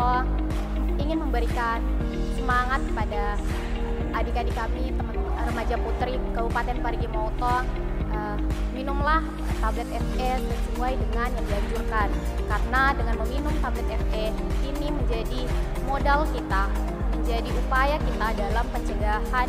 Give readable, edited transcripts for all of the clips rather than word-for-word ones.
Motong ingin memberikan semangat kepada adik-adik kami, teman remaja putri Kabupaten Parigi Motong. Minumlah tablet FE sesuai dengan yang dianjurkan, karena dengan meminum tablet FE ini menjadi modal kita, menjadi upaya kita dalam pencegahan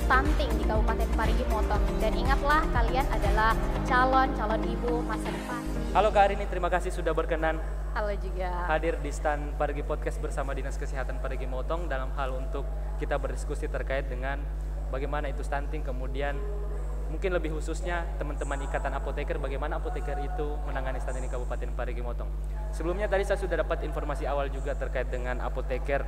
stunting di Kabupaten Parigi Motong. Dan ingatlah, kalian adalah calon ibu masa depan. Halo Kak Arini, terima kasih sudah berkenan Halo juga. hadir di Stand Parigi Podcast bersama Dinas Kesehatan Parigi Motong dalam hal untuk kita berdiskusi terkait dengan bagaimana itu stunting, kemudian mungkin lebih khususnya teman-teman Ikatan Apoteker, bagaimana apoteker itu menangani stunting di Kabupaten Parigi Motong. Sebelumnya tadi saya sudah dapat informasi awal juga terkait dengan apoteker.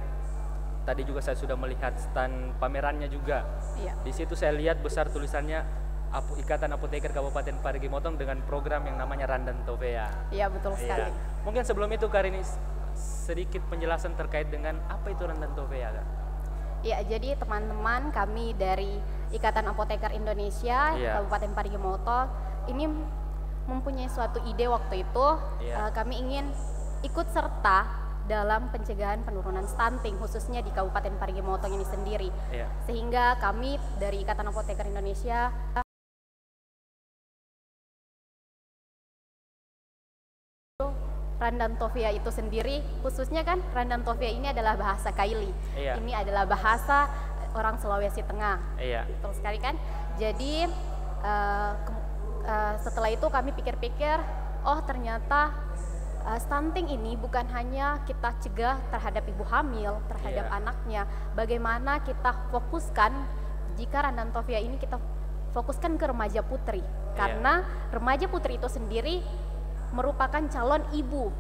Tadi juga saya sudah melihat stand pamerannya juga. Iya. Di situ saya lihat besar tulisannya Ikatan Apoteker Kabupaten Parigi Motong dengan program yang namanya Randan Tovea. Iya, betul sekali. Iya. Mungkin sebelum itu Kak Arini sedikit penjelasan terkait dengan apa itu Randan Tovea, Kak? Ya, jadi teman-teman kami dari Ikatan Apoteker Indonesia Kabupaten Parigi Motong ini mempunyai suatu ide waktu itu. Kami ingin ikut serta dalam pencegahan penurunan stunting khususnya di Kabupaten Parigi Motong ini sendiri. Sehingga kami dari Ikatan Apoteker Indonesia Randan Tovea itu sendiri, khususnya kan Randan Tovea ini adalah bahasa Kaili. Ini adalah bahasa orang Sulawesi Tengah. Betul sekali kan? Jadi setelah itu kami pikir-pikir, oh ternyata stunting ini bukan hanya kita cegah terhadap ibu hamil, terhadap anaknya. Bagaimana kita fokuskan, jika Randan Tovea ini kita fokuskan ke remaja putri. Karena remaja putri itu sendiri merupakan calon ibu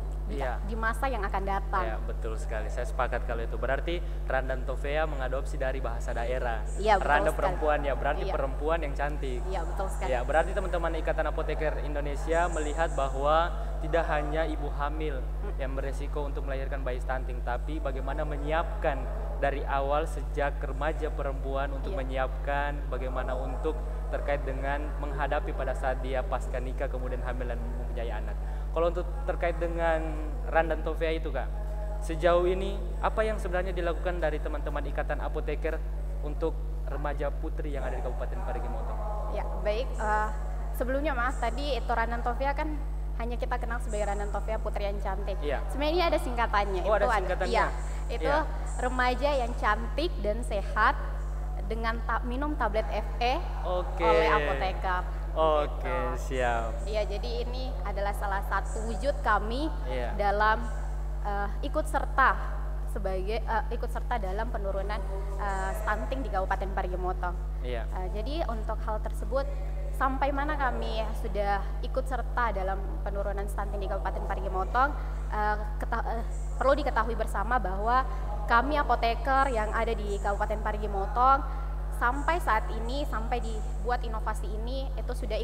di masa yang akan datang. Ya, betul sekali. Saya sepakat kalau itu. Berarti Randan Tovea mengadopsi dari bahasa daerah. Randa perempuan ya, berarti perempuan yang cantik. Iya, betul sekali. Ya, berarti teman-teman Ikatan Apoteker Indonesia melihat bahwa tidak hanya ibu hamil yang beresiko untuk melahirkan bayi stunting, tapi bagaimana menyiapkan dari awal sejak remaja perempuan untuk menyiapkan bagaimana untuk terkait dengan menghadapi pada saat dia pasca nikah kemudian hamil dan mempunyai anak. Kalau untuk terkait dengan Randan Tovea itu Kak, sejauh ini apa yang sebenarnya dilakukan dari teman-teman Ikatan Apoteker untuk remaja putri yang ada di Kabupaten Parigi Motong? Ya, baik. Sebelumnya maaf, tadi itu Randan Tovea kan hanya kita kenal sebagai Randan Tovea putri yang cantik. Sebenarnya ini ada singkatannya. Oh, ada singkatannya. Itu remaja yang cantik dan sehat dengan minum tablet FE oleh apoteker. Siap. Iya, jadi ini adalah salah satu wujud kami dalam ikut serta dalam penurunan stunting di Kabupaten Parigi Motong. Jadi untuk hal tersebut, sampai mana kami sudah ikut serta dalam penurunan stunting di Kabupaten Parigi Motong, perlu diketahui bersama bahwa kami apoteker yang ada di Kabupaten Parigi Motong sampai saat ini, sampai dibuat inovasi ini, itu sudah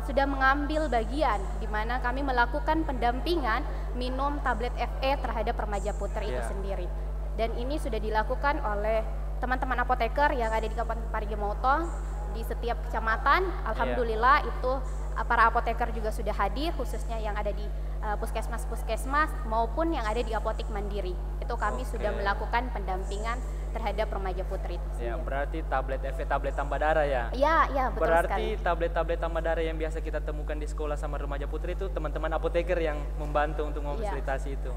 sudah mengambil bagian di mana kami melakukan pendampingan minum tablet FE terhadap remaja putri itu sendiri. Dan ini sudah dilakukan oleh teman-teman apoteker yang ada di Kabupaten Parigi Motong di setiap kecamatan. Alhamdulillah itu para apoteker juga sudah hadir, khususnya yang ada di puskesmas maupun yang ada di apotik mandiri. Itu kami sudah melakukan pendampingan terhadap remaja putri itu. Berarti tablet FE, tablet tambah darah ya? Iya, betul berarti sekali. Tablet-tablet tambah darah yang biasa kita temukan di sekolah sama remaja putri itu teman-teman apoteker yang membantu untuk memfasilitasi itu?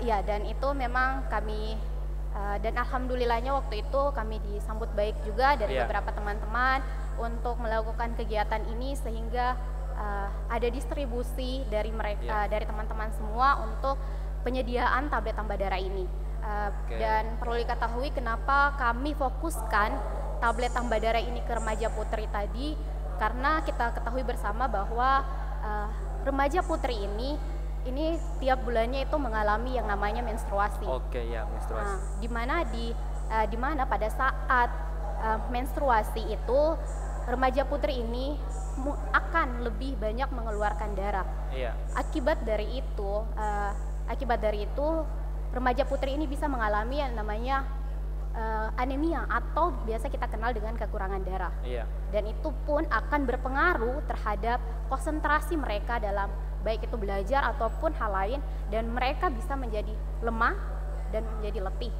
Iya, dan itu memang kami dan alhamdulillahnya waktu itu kami disambut baik juga dari beberapa teman-teman untuk melakukan kegiatan ini, sehingga ada distribusi dari mereka, dari teman-teman semua untuk penyediaan tablet tambah darah ini. Dan perlu diketahui kenapa kami fokuskan tablet tambah darah ini ke remaja putri tadi, karena kita ketahui bersama bahwa remaja putri ini tiap bulannya itu mengalami yang namanya menstruasi. Menstruasi. Di mana pada saat menstruasi itu remaja putri ini akan lebih banyak mengeluarkan darah. Akibat dari itu remaja putri ini bisa mengalami yang namanya anemia atau biasa kita kenal dengan kekurangan darah. Dan itu pun akan berpengaruh terhadap konsentrasi mereka dalam baik itu belajar ataupun hal lain, dan mereka bisa menjadi lemah dan menjadi letih,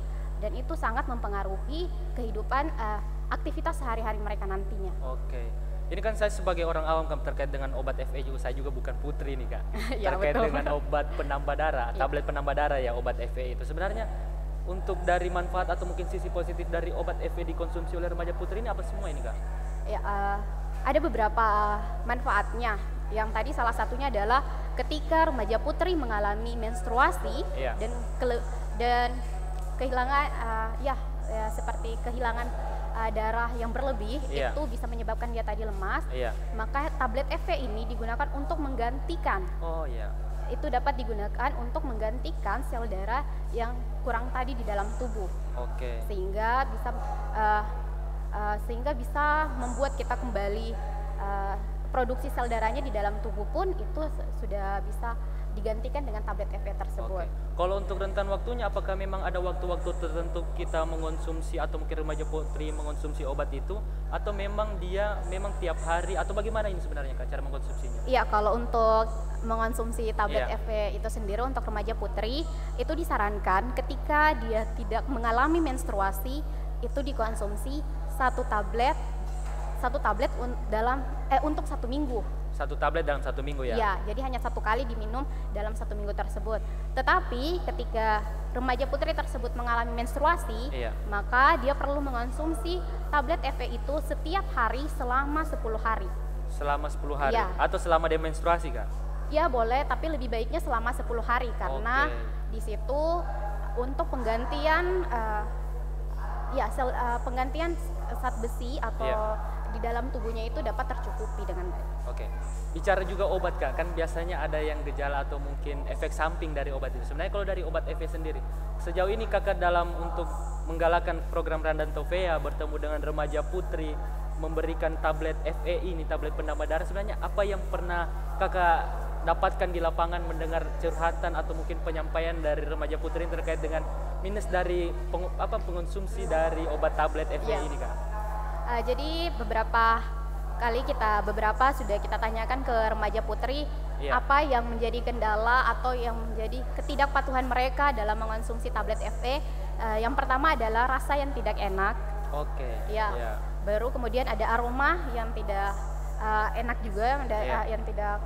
dan itu sangat mempengaruhi kehidupan aktivitas sehari-hari mereka nantinya. Oke. Ini kan saya sebagai orang awam kan terkait dengan obat FA juga, saya juga bukan putri nih Kak. Ya, terkait betul. dengan obat penambah darah, tablet penambah darah ya, obat FA itu. Sebenarnya untuk dari manfaat atau mungkin sisi positif dari obat FA dikonsumsi oleh remaja putri ini apa semua ini Kak? Ya, ada beberapa manfaatnya. Yang tadi salah satunya adalah ketika remaja putri mengalami menstruasi dan kehilangan seperti kehilangan darah yang berlebih, itu bisa menyebabkan dia tadi lemas. Maka tablet FA ini digunakan untuk menggantikan. Itu dapat digunakan untuk menggantikan sel darah yang kurang tadi di dalam tubuh. Sehingga bisa membuat kita kembali produksi sel darahnya di dalam tubuh pun itu sudah bisa digantikan dengan tablet FA tersebut. Kalau untuk rentan waktunya, apakah memang ada waktu-waktu tertentu kita mengonsumsi atau mungkin remaja putri mengonsumsi obat itu, atau memang dia tiap hari, atau bagaimana ini sebenarnya Kak cara mengkonsumsinya? Iya, kalau untuk mengonsumsi tablet FA itu sendiri untuk remaja putri itu disarankan ketika dia tidak mengalami menstruasi, itu dikonsumsi satu tablet untuk 1 minggu. 1 tablet dalam 1 minggu ya? Iya, jadi hanya 1 kali diminum dalam 1 minggu tersebut. Tetapi ketika remaja putri tersebut mengalami menstruasi, maka dia perlu mengonsumsi tablet FA itu setiap hari selama 10 hari. Selama 10 hari? Atau selama dia menstruasi Kak? Ya boleh, tapi lebih baiknya selama 10 hari karena di situ untuk penggantian penggantian zat besi atau di dalam tubuhnya itu dapat tercukupi dengan baik. Bicara juga obat Kak, kan biasanya ada yang gejala atau mungkin efek samping dari obat itu. Sebenarnya kalau dari obat FA sendiri, sejauh ini Kakak dalam untuk menggalakkan program Randantau VEA bertemu dengan remaja putri memberikan tablet FA ini, tablet penambah darah, sebenarnya apa yang pernah Kakak dapatkan di lapangan mendengar curhatan atau mungkin penyampaian dari remaja putri terkait dengan minus dari pengonsumsi dari obat tablet FA ini Kak? Jadi beberapa sudah kita tanyakan ke remaja putri apa yang menjadi kendala atau yang menjadi ketidakpatuhan mereka dalam mengonsumsi tablet FA. Yang pertama adalah rasa yang tidak enak. Baru kemudian ada aroma yang tidak enak juga, yang tidak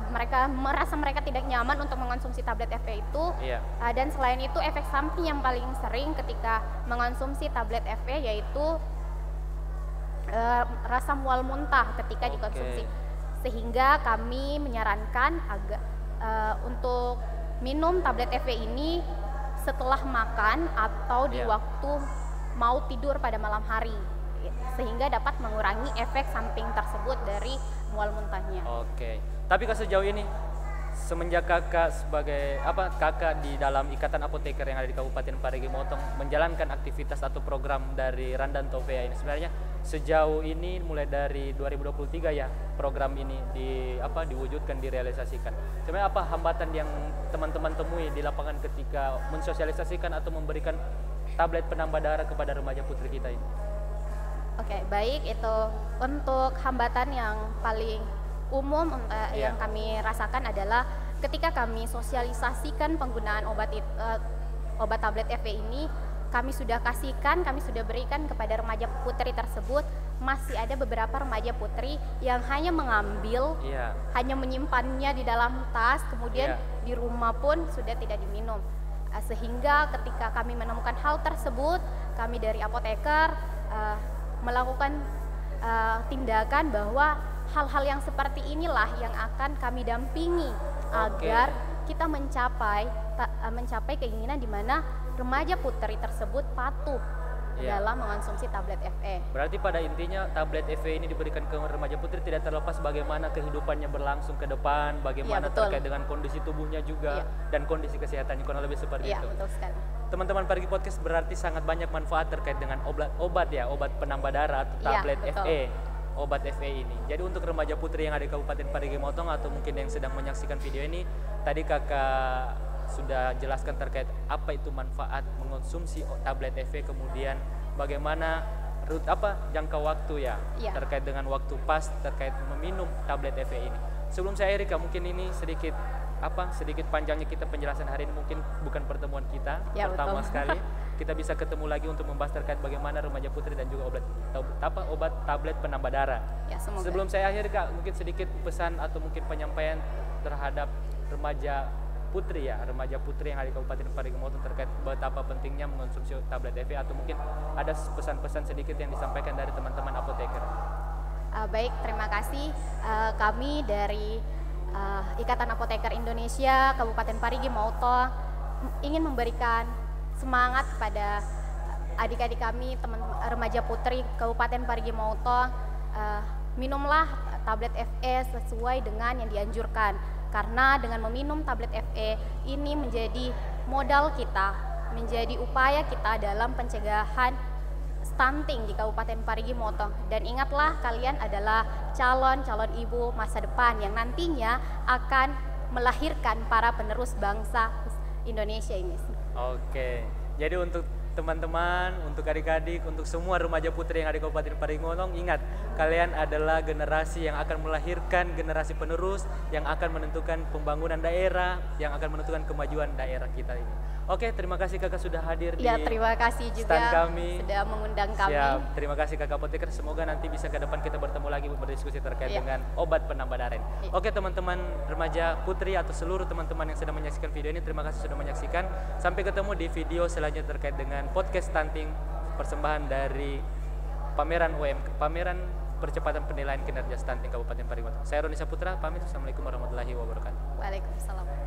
mereka tidak nyaman untuk mengonsumsi tablet FA itu. Dan selain itu efek samping yang paling sering ketika mengonsumsi tablet FA yaitu rasa mual muntah ketika dikonsumsi, sehingga kami menyarankan untuk minum tablet FA ini setelah makan atau di waktu mau tidur pada malam hari, sehingga dapat mengurangi efek samping tersebut dari mual muntahnya. Tapi sejauh ini semenjak Kakak sebagai Kakak di dalam Ikatan Apoteker yang ada di Kabupaten Parigi Motong menjalankan aktivitas atau program dari Randantau VEA ini, sebenarnya sejauh ini mulai dari 2023 ya program ini diwujudkan, direalisasikan. Sebenarnya apa hambatan yang teman-teman temui di lapangan ketika mensosialisasikan atau memberikan tablet penambah darah kepada remaja putri kita ini? Baik, itu untuk hambatan yang paling umum yang kami rasakan adalah ketika kami sosialisasikan penggunaan obat tablet FA ini, kami sudah berikan kepada remaja putri tersebut. Masih ada beberapa remaja putri yang hanya mengambil, hanya menyimpannya di dalam tas, kemudian di rumah pun sudah tidak diminum. Sehingga ketika kami menemukan hal tersebut, kami dari apoteker melakukan tindakan bahwa hal-hal yang seperti inilah yang akan kami dampingi agar kita mencapai keinginan di mana remaja putri tersebut patuh dalam mengonsumsi tablet FA. Berarti pada intinya tablet FA ini diberikan ke remaja putri tidak terlepas bagaimana kehidupannya berlangsung ke depan, bagaimana terkait dengan kondisi tubuhnya juga dan kondisi kesehatannya, kurang lebih seperti itu. Betul sekali. Teman-teman Parigi Podcast, berarti sangat banyak manfaat terkait dengan obat penambah darah atau tablet FA. Obat FA ini. Jadi untuk remaja putri yang ada di Kabupaten Parigi Motong atau mungkin yang sedang menyaksikan video ini, tadi Kakak sudah jelaskan terkait apa itu manfaat mengonsumsi tablet FA, kemudian bagaimana jangka waktu terkait dengan waktu pas terkait meminum tablet FA ini. Sebelum saya Erika, mungkin ini sedikit sedikit panjangnya kita penjelasan hari ini, mungkin bukan pertemuan kita pertama sekali. Kita bisa ketemu lagi untuk membahas terkait bagaimana remaja putri dan juga obat tablet penambah darah. Ya, sebelum saya akhiri Kak, mungkin sedikit pesan atau mungkin penyampaian terhadap remaja putri yang ada di Kabupaten Parigimotong terkait betapa pentingnya mengonsumsi tablet FE, atau mungkin ada pesan-pesan sedikit yang disampaikan dari teman-teman apoteker. Baik, terima kasih. Kami dari Ikatan Apoteker Indonesia Kabupaten Parigimotong ingin memberikan semangat kepada adik-adik kami, teman remaja putri Kabupaten Parigimotong. Minumlah tablet FE sesuai dengan yang dianjurkan, karena dengan meminum tablet FE ini menjadi modal kita, menjadi upaya kita dalam pencegahan stunting di Kabupaten Parigimotong. Dan ingatlah, kalian adalah calon ibu masa depan yang nantinya akan melahirkan para penerus bangsa Indonesia ini. Oke, jadi untuk teman-teman, untuk adik-adik, untuk semua remaja putri yang ada di Kabupaten Parigimotong, ingat, kalian adalah generasi yang akan melahirkan generasi penerus yang akan menentukan pembangunan daerah, yang akan menentukan kemajuan daerah kita ini. Oke, terima kasih Kakak sudah hadir di terima kasih juga stand kami. Sudah mengundang kami. Siap, terima kasih Kakak Apoteker. Semoga nanti bisa ke depan kita bertemu lagi berdiskusi terkait dengan obat penambah darah. Oke teman-teman remaja putri atau seluruh teman-teman yang sedang menyaksikan video ini, terima kasih sudah menyaksikan. Sampai ketemu di video selanjutnya terkait dengan podcast stunting, persembahan dari pameran percepatan penilaian kinerja stunting Kabupaten Parigimotong. Saya Roni Saputra, pamit. Assalamualaikum warahmatullahi wabarakatuh. Waalaikumsalam.